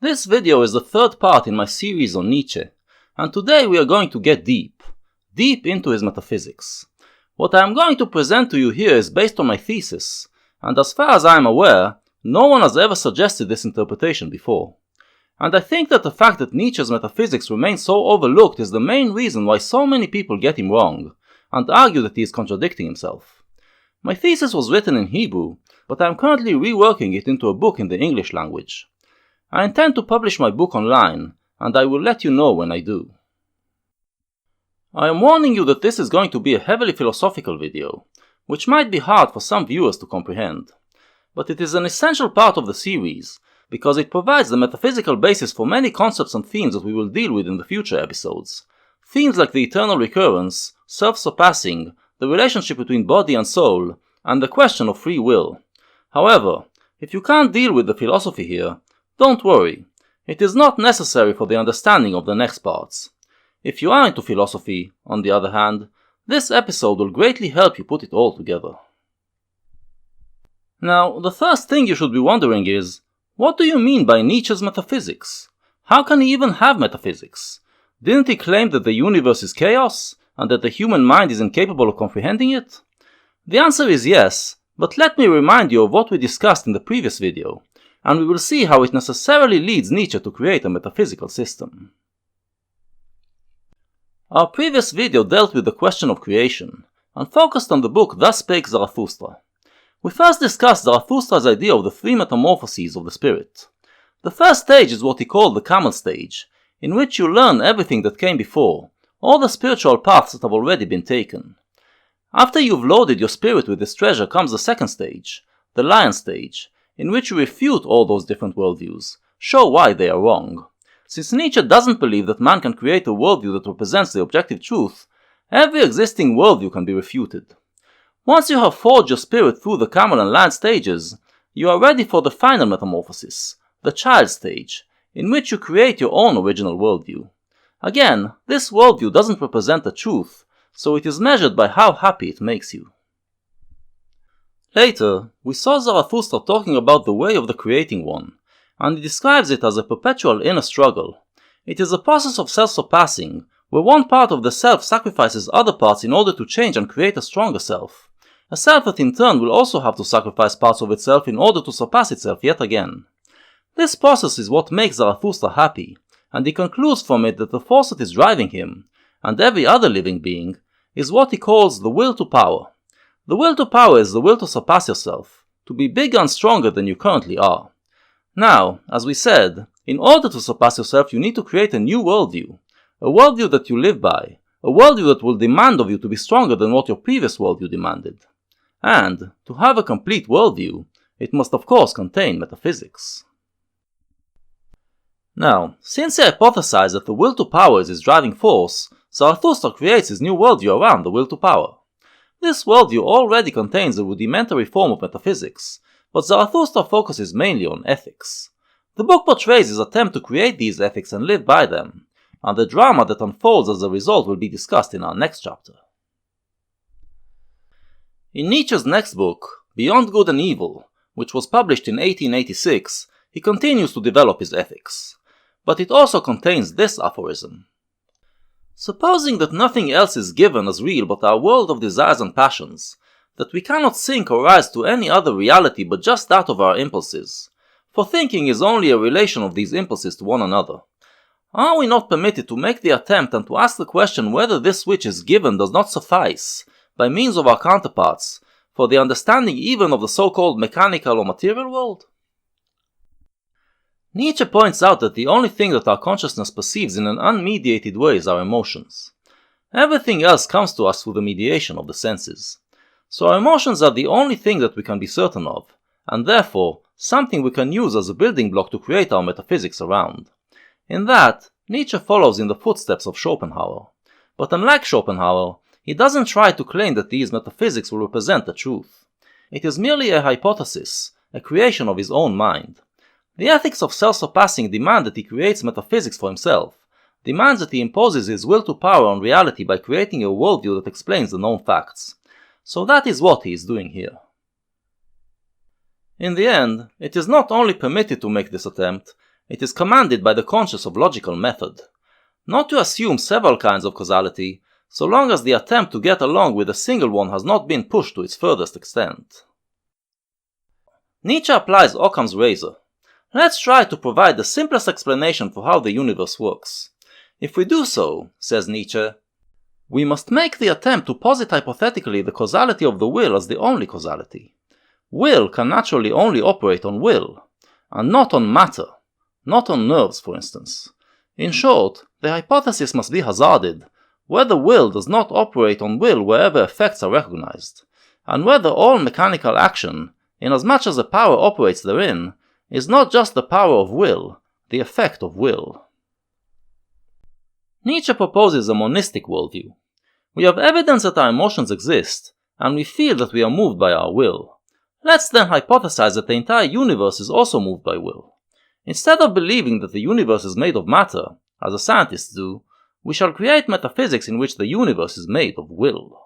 This video is the third part in my series on Nietzsche, and today we are going to get deep into his metaphysics. What I am going to present to you here is based on my thesis, and as far as I am aware, no one has ever suggested this interpretation before. And I think that the fact that Nietzsche's metaphysics remains so overlooked is the main reason why so many people get him wrong, and argue that he is contradicting himself. My thesis was written in Hebrew, but I am currently reworking it into a book in the English language. I intend to publish my book online, and I will let you know when I do. I am warning you that this is going to be a heavily philosophical video, which might be hard for some viewers to comprehend. But it is an essential part of the series, because it provides the metaphysical basis for many concepts and themes that we will deal with in the future episodes. Themes like the eternal recurrence, self-surpassing, the relationship between body and soul, and the question of free will. However, if you can't deal with the philosophy here, don't worry, it is not necessary for the understanding of the next parts. If you are into philosophy, on the other hand, this episode will greatly help you put it all together. Now, the first thing you should be wondering is, what do you mean by Nietzsche's metaphysics? How can he even have metaphysics? Didn't he claim that the universe is chaos, and that the human mind is incapable of comprehending it? The answer is yes, but let me remind you of what we discussed in the previous video, and we will see how it necessarily leads Nietzsche to create a metaphysical system. Our previous video dealt with the question of creation, and focused on the book Thus Spake Zarathustra. We first discussed Zarathustra's idea of the three metamorphoses of the spirit. The first stage is what he called the camel stage, in which you learn everything that came before, all the spiritual paths that have already been taken. After you've loaded your spirit with this treasure comes the second stage, the lion stage, in which you refute all those different worldviews, show why they are wrong. Since Nietzsche doesn't believe that man can create a worldview that represents the objective truth, every existing worldview can be refuted. Once you have forged your spirit through the camel and lion stages, you are ready for the final metamorphosis, the child stage, in which you create your own original worldview. Again, this worldview doesn't represent the truth, so it is measured by how happy it makes you. Later, we saw Zarathustra talking about the way of the creating one, and he describes it as a perpetual inner struggle. It is a process of self-surpassing, where one part of the self sacrifices other parts in order to change and create a stronger self. A self that in turn will also have to sacrifice parts of itself in order to surpass itself yet again. This process is what makes Zarathustra happy, and he concludes from it that the force that is driving him, and every other living being, is what he calls the will to power. The will to power is the will to surpass yourself, to be bigger and stronger than you currently are. Now, as we said, in order to surpass yourself you need to create a new worldview, a worldview that you live by, a worldview that will demand of you to be stronger than what your previous worldview demanded. And, to have a complete worldview, it must of course contain metaphysics. Now, since he hypothesized that the will to power is his driving force, Zarathustra creates his new worldview around the will to power. This worldview already contains a rudimentary form of metaphysics, but Zarathustra focuses mainly on ethics. The book portrays his attempt to create these ethics and live by them, and the drama that unfolds as a result will be discussed in our next chapter. In Nietzsche's next book, Beyond Good and Evil, which was published in 1886, he continues to develop his ethics. But it also contains this aphorism. Supposing that nothing else is given as real but our world of desires and passions, that we cannot think or rise to any other reality but just that of our impulses, for thinking is only a relation of these impulses to one another, are we not permitted to make the attempt and to ask the question whether this which is given does not suffice, by means of our counterparts, for the understanding even of the so-called mechanical or material world? Nietzsche points out that the only thing that our consciousness perceives in an unmediated way is our emotions. Everything else comes to us through the mediation of the senses. So our emotions are the only thing that we can be certain of, and therefore something we can use as a building block to create our metaphysics around. In that, Nietzsche follows in the footsteps of Schopenhauer. But unlike Schopenhauer, he doesn't try to claim that these metaphysics will represent the truth. It is merely a hypothesis, a creation of his own mind. The ethics of self-surpassing demand that he creates metaphysics for himself, demands that he imposes his will to power on reality by creating a worldview that explains the known facts. So that is what he is doing here. In the end, it is not only permitted to make this attempt, it is commanded by the conscious of logical method. Not to assume several kinds of causality, so long as the attempt to get along with a single one has not been pushed to its furthest extent. Nietzsche applies Occam's razor. Let's try to provide the simplest explanation for how the universe works. If we do so, says Nietzsche, we must make the attempt to posit hypothetically the causality of the will as the only causality. Will can naturally only operate on will, and not on matter, not on nerves, for instance. In short, the hypothesis must be hazarded, whether will does not operate on will wherever effects are recognized, and whether all mechanical action, inasmuch as a power operates therein, is not just the power of will, the effect of will. Nietzsche proposes a monistic worldview. We have evidence that our emotions exist, and we feel that we are moved by our will. Let's then hypothesize that the entire universe is also moved by will. Instead of believing that the universe is made of matter, as the scientists do, we shall create metaphysics in which the universe is made of will.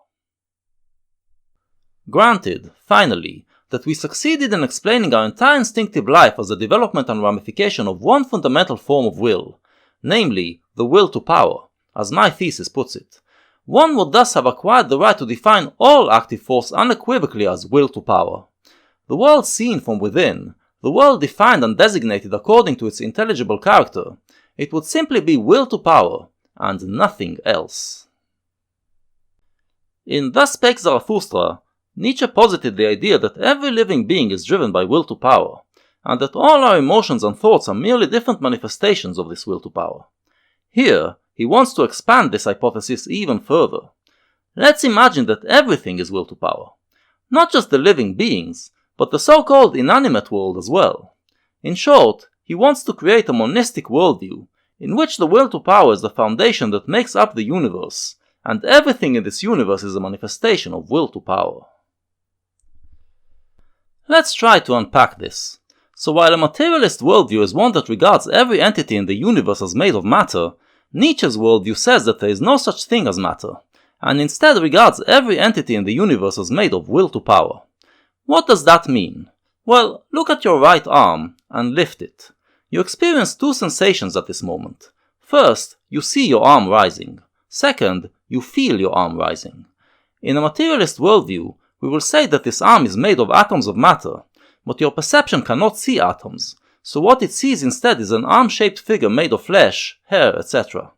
Granted, finally, that we succeeded in explaining our entire instinctive life as a development and ramification of one fundamental form of will, namely, the will to power, as my thesis puts it. One would thus have acquired the right to define all active force unequivocally as will to power. The world seen from within, the world defined and designated according to its intelligible character, it would simply be will to power, and nothing else. In Thus Spake Zarathustra, Nietzsche posited the idea that every living being is driven by will to power, and that all our emotions and thoughts are merely different manifestations of this will to power. Here, he wants to expand this hypothesis even further. Let's imagine that everything is will to power. Not just the living beings, but the so-called inanimate world as well. In short, he wants to create a monistic worldview, in which the will to power is the foundation that makes up the universe, and everything in this universe is a manifestation of will to power. Let's try to unpack this. So while a materialist worldview is one that regards every entity in the universe as made of matter, Nietzsche's worldview says that there is no such thing as matter, and instead regards every entity in the universe as made of will to power. What does that mean? Well, look at your right arm and lift it. You experience two sensations at this moment. First, you see your arm rising. Second, you feel your arm rising. In a materialist worldview, we will say that this arm is made of atoms of matter, but your perception cannot see atoms, so what it sees instead is an arm-shaped figure made of flesh, hair, etc.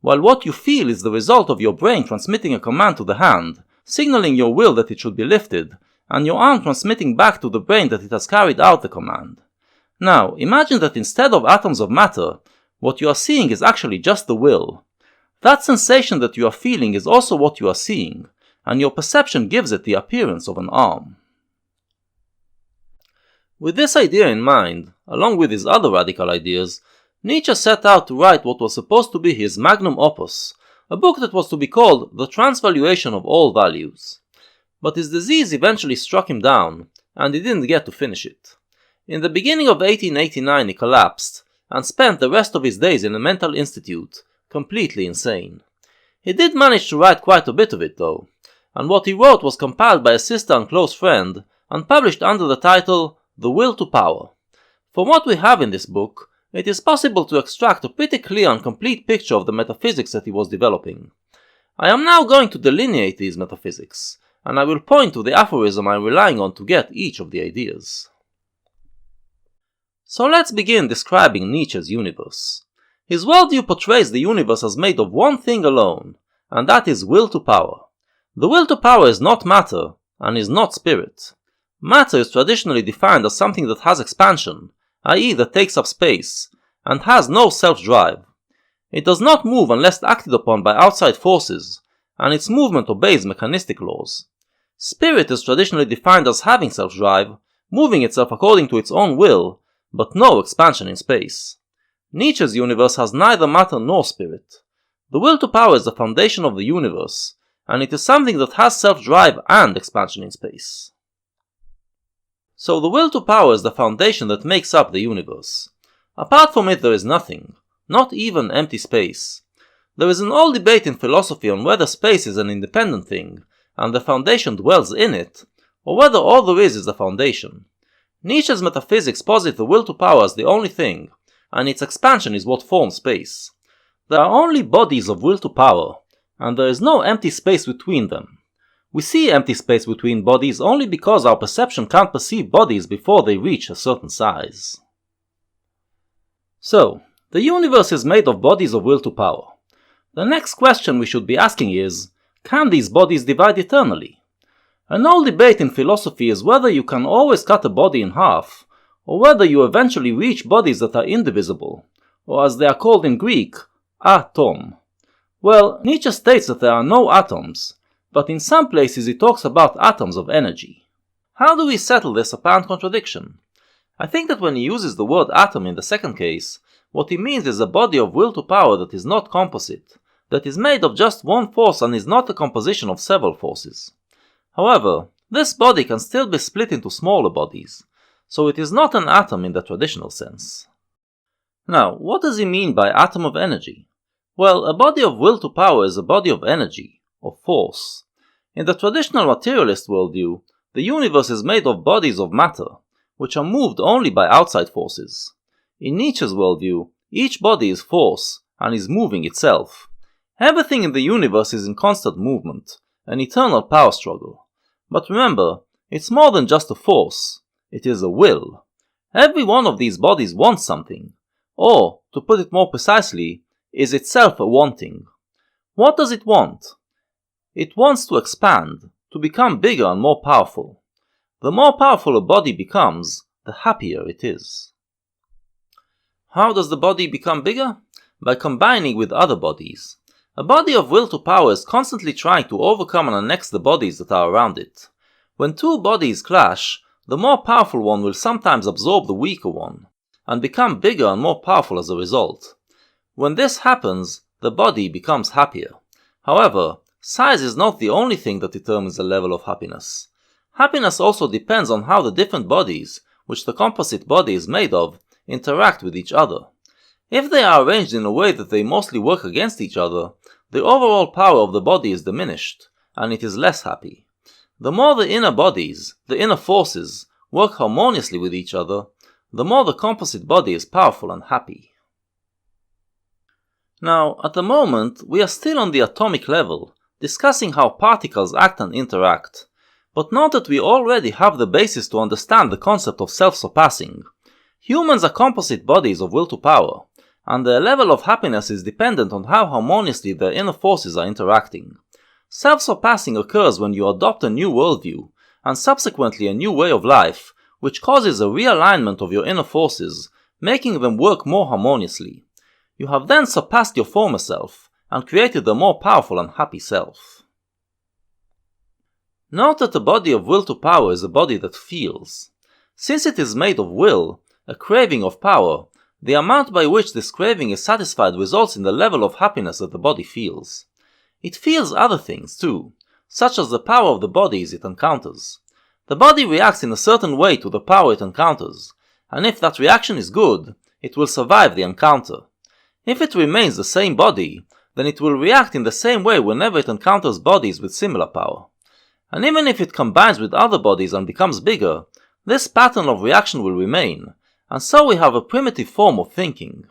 While what you feel is the result of your brain transmitting a command to the hand, signaling your will that it should be lifted, and your arm transmitting back to the brain that it has carried out the command. Now, imagine that instead of atoms of matter, what you are seeing is actually just the will. That sensation that you are feeling is also what you are seeing, and your perception gives it the appearance of an arm. With this idea in mind, along with his other radical ideas, Nietzsche set out to write what was supposed to be his magnum opus, a book that was to be called The Transvaluation of All Values. But his disease eventually struck him down, and he didn't get to finish it. In the beginning of 1889 he collapsed, and spent the rest of his days in a mental institute, completely insane. He did manage to write quite a bit of it though, and what he wrote was compiled by a sister and close friend, and published under the title The Will to Power. From what we have in this book, it is possible to extract a pretty clear and complete picture of the metaphysics that he was developing. I am now going to delineate these metaphysics, and I will point to the aphorism I am relying on to get each of the ideas. So let's begin describing Nietzsche's universe. His worldview portrays the universe as made of one thing alone, and that is will to power. The will to power is not matter, and is not spirit. Matter is traditionally defined as something that has expansion, i.e. that takes up space, and has no self-drive. It does not move unless acted upon by outside forces, and its movement obeys mechanistic laws. Spirit is traditionally defined as having self-drive, moving itself according to its own will, but no expansion in space. Nietzsche's universe has neither matter nor spirit. The will to power is the foundation of the universe, and it is something that has self-drive and expansion in space. So the will to power is the foundation that makes up the universe. Apart from it there is nothing, not even empty space. There is an old debate in philosophy on whether space is an independent thing, and the foundation dwells in it, or whether all there is the foundation. Nietzsche's metaphysics posit the will to power as the only thing, and its expansion is what forms space. There are only bodies of will to power, and there is no empty space between them. We see empty space between bodies only because our perception can't perceive bodies before they reach a certain size. So, the universe is made of bodies of will to power. The next question we should be asking is, can these bodies divide eternally? An old debate in philosophy is whether you can always cut a body in half, or whether you eventually reach bodies that are indivisible, or as they are called in Greek, atom. Well, Nietzsche states that there are no atoms, but in some places he talks about atoms of energy. How do we settle this apparent contradiction? I think that when he uses the word atom in the second case, what he means is a body of will to power that is not composite, that is made of just one force and is not a composition of several forces. However, this body can still be split into smaller bodies, so it is not an atom in the traditional sense. Now, what does he mean by atom of energy? Well, a body of will to power is a body of energy, of force. In the traditional materialist worldview, the universe is made of bodies of matter, which are moved only by outside forces. In Nietzsche's worldview, each body is force, and is moving itself. Everything in the universe is in constant movement, an eternal power struggle. But remember, it's more than just a force, it is a will. Every one of these bodies wants something, or, to put it more precisely, is itself a wanting. What does it want? It wants to expand, to become bigger and more powerful. The more powerful a body becomes, the happier it is. How does the body become bigger? By combining with other bodies. A body of will to power is constantly trying to overcome and annex the bodies that are around it. When two bodies clash, the more powerful one will sometimes absorb the weaker one, and become bigger and more powerful as a result. When this happens, the body becomes happier. However, size is not the only thing that determines the level of happiness. Happiness also depends on how the different bodies, which the composite body is made of, interact with each other. If they are arranged in a way that they mostly work against each other, the overall power of the body is diminished, and it is less happy. The more the inner bodies, the inner forces, work harmoniously with each other, the more the composite body is powerful and happy. Now, at the moment, we are still on the atomic level, discussing how particles act and interact. But note that we already have the basis to understand the concept of self-surpassing. Humans are composite bodies of will to power, and their level of happiness is dependent on how harmoniously their inner forces are interacting. Self-surpassing occurs when you adopt a new worldview, and subsequently a new way of life, which causes a realignment of your inner forces, making them work more harmoniously. You have then surpassed your former self, and created a more powerful and happy self. Note that the body of will to power is a body that feels. Since it is made of will, a craving of power, the amount by which this craving is satisfied results in the level of happiness that the body feels. It feels other things too, such as the power of the bodies it encounters. The body reacts in a certain way to the power it encounters, and if that reaction is good, it will survive the encounter. If it remains the same body, then it will react in the same way whenever it encounters bodies with similar power. And even if it combines with other bodies and becomes bigger, this pattern of reaction will remain, and so we have a primitive form of thinking.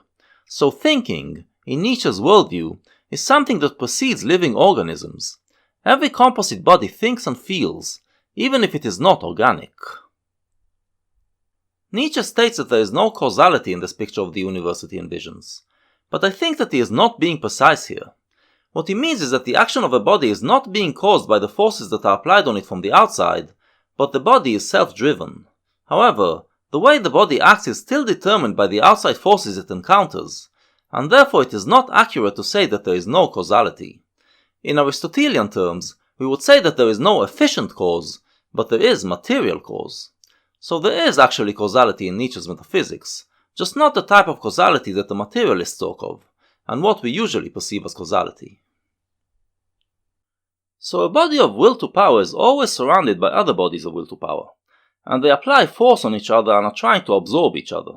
So thinking, in Nietzsche's worldview, is something that precedes living organisms. Every composite body thinks and feels, even if it is not organic. Nietzsche states that there is no causality in this picture of the universe that he envisions, but I think that he is not being precise here. What he means is that the action of a body is not being caused by the forces that are applied on it from the outside, but the body is self-driven. However, the way the body acts is still determined by the outside forces it encounters, and therefore it is not accurate to say that there is no causality. In Aristotelian terms, we would say that there is no efficient cause, but there is material cause. So there is actually causality in Nietzsche's metaphysics, just not the type of causality that the materialists talk of, and what we usually perceive as causality. So a body of will to power is always surrounded by other bodies of will to power, and they apply force on each other and are trying to absorb each other.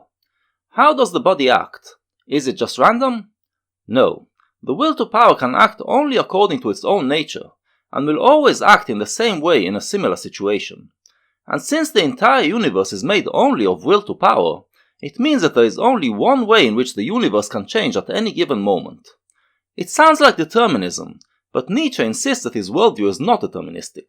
How does the body act? Is it just random? No. The will to power can act only according to its own nature, and will always act in the same way in a similar situation. And since the entire universe is made only of will to power, It means that there is only one way in which the universe can change at any given moment. It sounds like determinism, but Nietzsche insists that his worldview is not deterministic.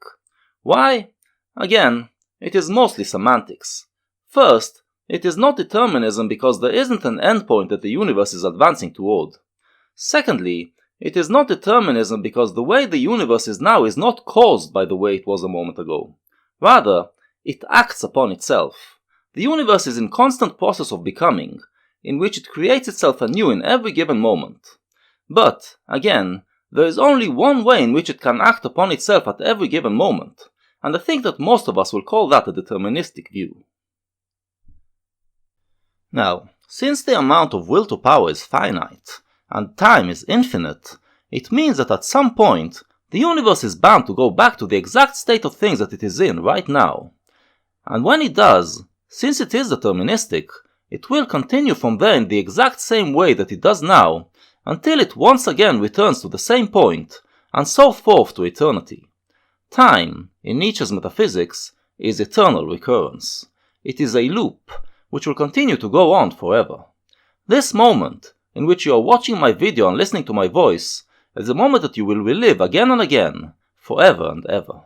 Why? Again, it is mostly semantics. First, it is not determinism because there isn't an endpoint that the universe is advancing toward. Secondly, it is not determinism because the way the universe is now is not caused by the way it was a moment ago. Rather, it acts upon itself. The universe is in constant process of becoming, in which it creates itself anew in every given moment. But, again, there is only one way in which it can act upon itself at every given moment, and I think that most of us will call that a deterministic view. Now, since the amount of will to power is finite, and time is infinite, it means that at some point, the universe is bound to go back to the exact state of things that it is in right now. And when it does, since it is deterministic, it will continue from there in the exact same way that it does now, until it once again returns to the same point, and so forth to eternity. Time, in Nietzsche's Metaphysics, is eternal recurrence. It is a loop, which will continue to go on forever. This moment, in which you are watching my video and listening to my voice, is a moment that you will relive again and again, forever and ever.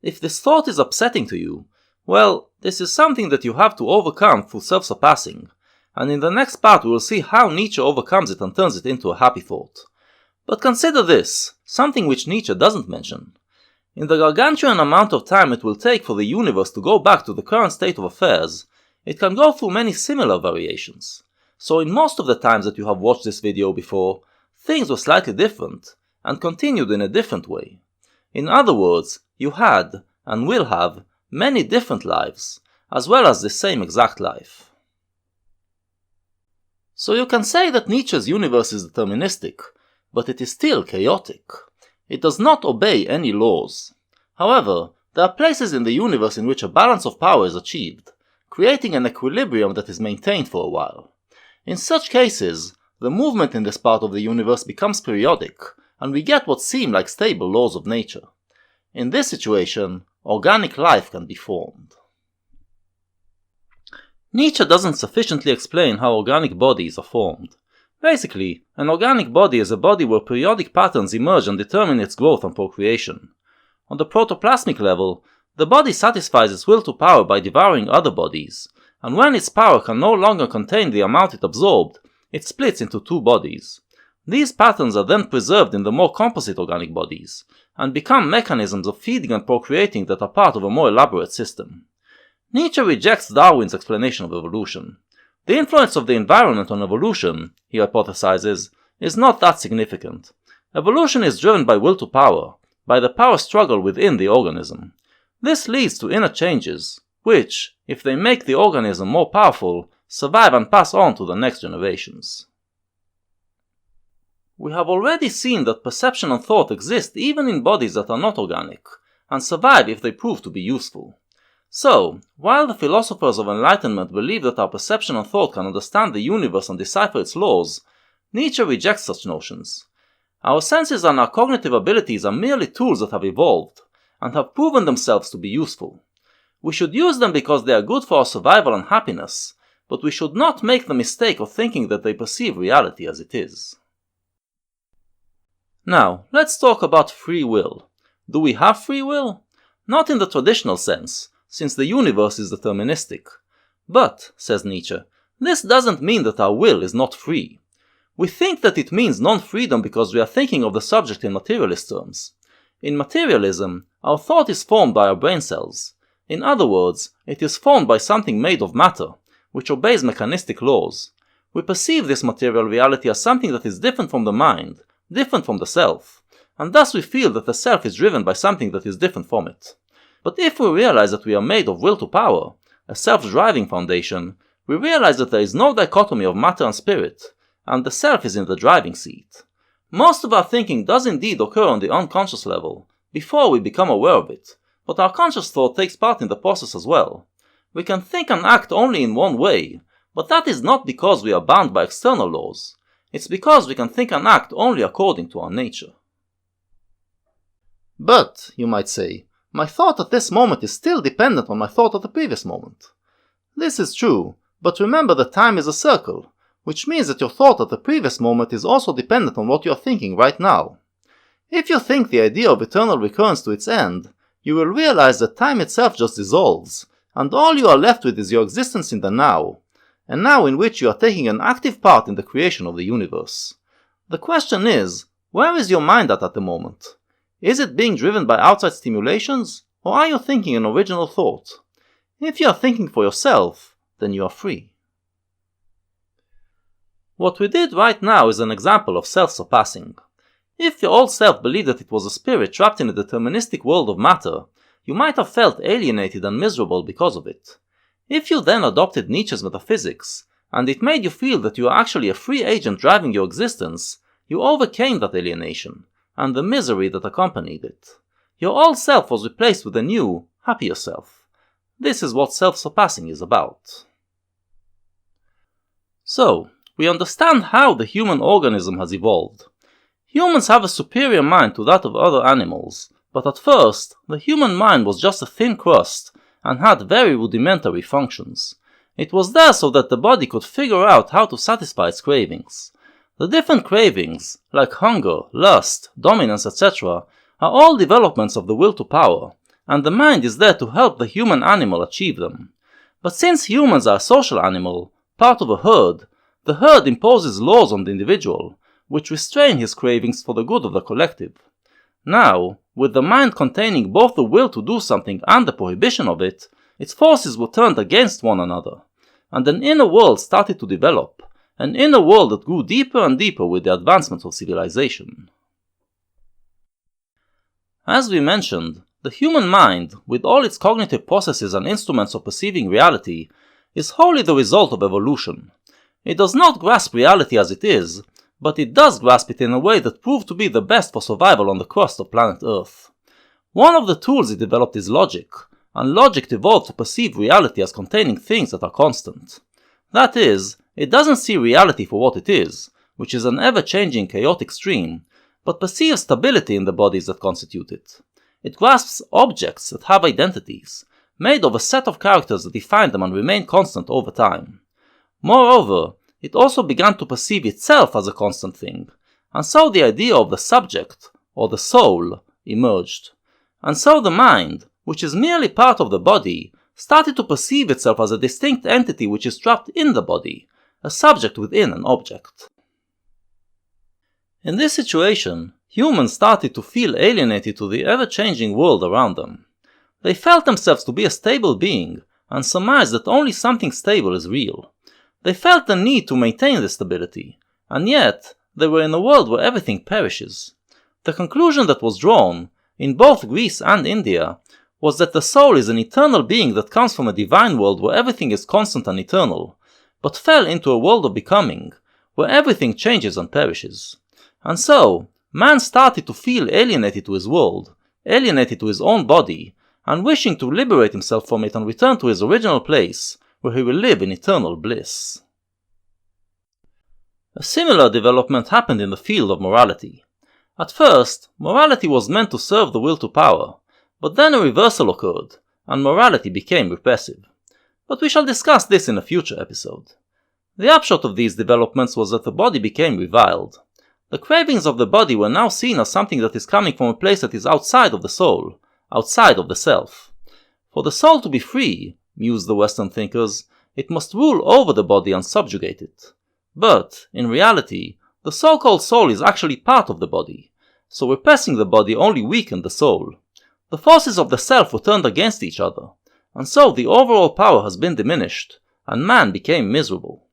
If this thought is upsetting to you, well, this is something that you have to overcome through self-surpassing, and in the next part we will see how Nietzsche overcomes it and turns it into a happy thought. But consider this, something which Nietzsche doesn't mention. In the gargantuan amount of time it will take for the universe to go back to the current state of affairs, it can go through many similar variations. So in most of the times that you have watched this video before, things were slightly different, and continued in a different way. In other words, you had, and will have, many different lives, as well as the same exact life. So you can say that Nietzsche's universe is deterministic, but it is still chaotic. It does not obey any laws. However, there are places in the universe in which a balance of power is achieved, creating an equilibrium that is maintained for a while. In such cases, the movement in this part of the universe becomes periodic, and we get what seem like stable laws of nature. In this situation, organic life can be formed. Nietzsche doesn't sufficiently explain how organic bodies are formed. Basically, an organic body is a body where periodic patterns emerge and determine its growth and procreation. On the protoplasmic level, the body satisfies its will to power by devouring other bodies, and when its power can no longer contain the amount it absorbed, it splits into two bodies. These patterns are then preserved in the more composite organic bodies, and become mechanisms of feeding and procreating that are part of a more elaborate system. Nietzsche rejects Darwin's explanation of evolution. The influence of the environment on evolution, he hypothesizes, is not that significant. Evolution is driven by will to power, by the power struggle within the organism. This leads to inner changes, which, if they make the organism more powerful, survive and pass on to the next generations. We have already seen that perception and thought exist even in bodies that are not organic, and survive if they prove to be useful. So, while the philosophers of enlightenment believe that our perception and thought can understand the universe and decipher its laws, Nietzsche rejects such notions. Our senses and our cognitive abilities are merely tools that have evolved, and have proven themselves to be useful. We should use them because they are good for our survival and happiness, but we should not make the mistake of thinking that they perceive reality as it is. Now, let's talk about free will. Do we have free will? Not in the traditional sense, since the universe is deterministic. But, says Nietzsche, this doesn't mean that our will is not free. We think that it means non-freedom because we are thinking of the subject in materialist terms. In materialism, our thought is formed by our brain cells. In other words, it is formed by something made of matter, which obeys mechanistic laws. We perceive this material reality as something that is different from the mind, different from the self, and thus we feel that the self is driven by something that is different from it. But if we realize that we are made of will to power, a self-driving foundation, we realize that there is no dichotomy of matter and spirit, and the self is in the driving seat. Most of our thinking does indeed occur on the unconscious level, before we become aware of it, but our conscious thought takes part in the process as well. We can think and act only in one way, but that is not because we are bound by external laws. It's because we can think and act only according to our nature. But, you might say, my thought at this moment is still dependent on my thought at the previous moment. This is true, but remember that time is a circle, which means that your thought at the previous moment is also dependent on what you are thinking right now. If you think the idea of eternal recurrence to its end, you will realize that time itself just dissolves, and all you are left with is your existence in the now, and now in which you are taking an active part in the creation of the universe. The question is, where is your mind at the moment? Is it being driven by outside stimulations, or are you thinking an original thought? If you are thinking for yourself, then you are free. What we did right now is an example of self-surpassing. If your old self believed that it was a spirit trapped in a deterministic world of matter, you might have felt alienated and miserable because of it. If you then adopted Nietzsche's metaphysics, and it made you feel that you are actually a free agent driving your existence, you overcame that alienation, and the misery that accompanied it. Your old self was replaced with a new, happier self. This is what self-surpassing is about. So, we understand how the human organism has evolved. Humans have a superior mind to that of other animals, but at first, the human mind was just a thin crust and had very rudimentary functions. It was there so that the body could figure out how to satisfy its cravings. The different cravings, like hunger, lust, dominance, etc., are all developments of the will to power, and the mind is there to help the human animal achieve them. But since humans are a social animal, part of a herd, the herd imposes laws on the individual, which restrain his cravings for the good of the collective. Now, with the mind containing both the will to do something and the prohibition of it, its forces were turned against one another, and an inner world started to develop, an inner world that grew deeper and deeper with the advancement of civilization. As we mentioned, the human mind, with all its cognitive processes and instruments of perceiving reality, is wholly the result of evolution. It does not grasp reality as it is, but it does grasp it in a way that proved to be the best for survival on the crust of planet Earth. One of the tools it developed is logic, and logic evolved to perceive reality as containing things that are constant. That is, it doesn't see reality for what it is, which is an ever-changing chaotic stream, but perceives stability in the bodies that constitute it. It grasps objects that have identities, made of a set of characters that define them and remain constant over time. Moreover, it also began to perceive itself as a constant thing, and so the idea of the subject, or the soul, emerged. And so the mind, which is merely part of the body, started to perceive itself as a distinct entity which is trapped in the body, a subject within an object. In this situation, humans started to feel alienated to the ever-changing world around them. They felt themselves to be a stable being, and surmised that only something stable is real. They felt the need to maintain this stability, and yet they were in a world where everything perishes. The conclusion that was drawn, in both Greece and India, was that the soul is an eternal being that comes from a divine world where everything is constant and eternal, but fell into a world of becoming, where everything changes and perishes. And so, man started to feel alienated to his world, alienated to his own body, and wishing to liberate himself from it and return to his original place, where he will live in eternal bliss. A similar development happened in the field of morality. At first, morality was meant to serve the will to power, but then a reversal occurred, and morality became repressive. But we shall discuss this in a future episode. The upshot of these developments was that the body became reviled. The cravings of the body were now seen as something that is coming from a place that is outside of the soul, outside of the self. For the soul to be free, mused the Western thinkers, it must rule over the body and subjugate it. But, in reality, the so-called soul is actually part of the body, so repressing the body only weakened the soul. The forces of the self were turned against each other, and so the overall power has been diminished, and man became miserable.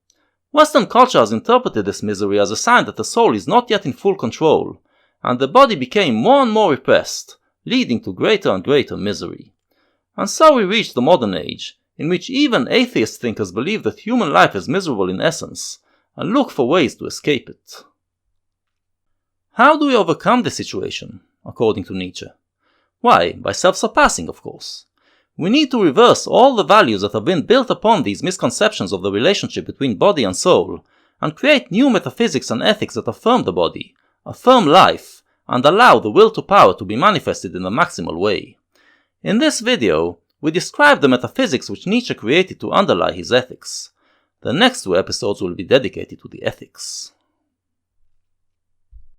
Western culture has interpreted this misery as a sign that the soul is not yet in full control, and the body became more and more repressed, leading to greater and greater misery. And so we reach the modern age, in which even atheist thinkers believe that human life is miserable in essence, and look for ways to escape it. How do we overcome this situation, according to Nietzsche? Why, by self-surpassing, of course. We need to reverse all the values that have been built upon these misconceptions of the relationship between body and soul, and create new metaphysics and ethics that affirm the body, affirm life, and allow the will to power to be manifested in the maximal way. In this video, We describe the metaphysics which Nietzsche created to underlie his ethics. The next 2 episodes will be dedicated to the ethics.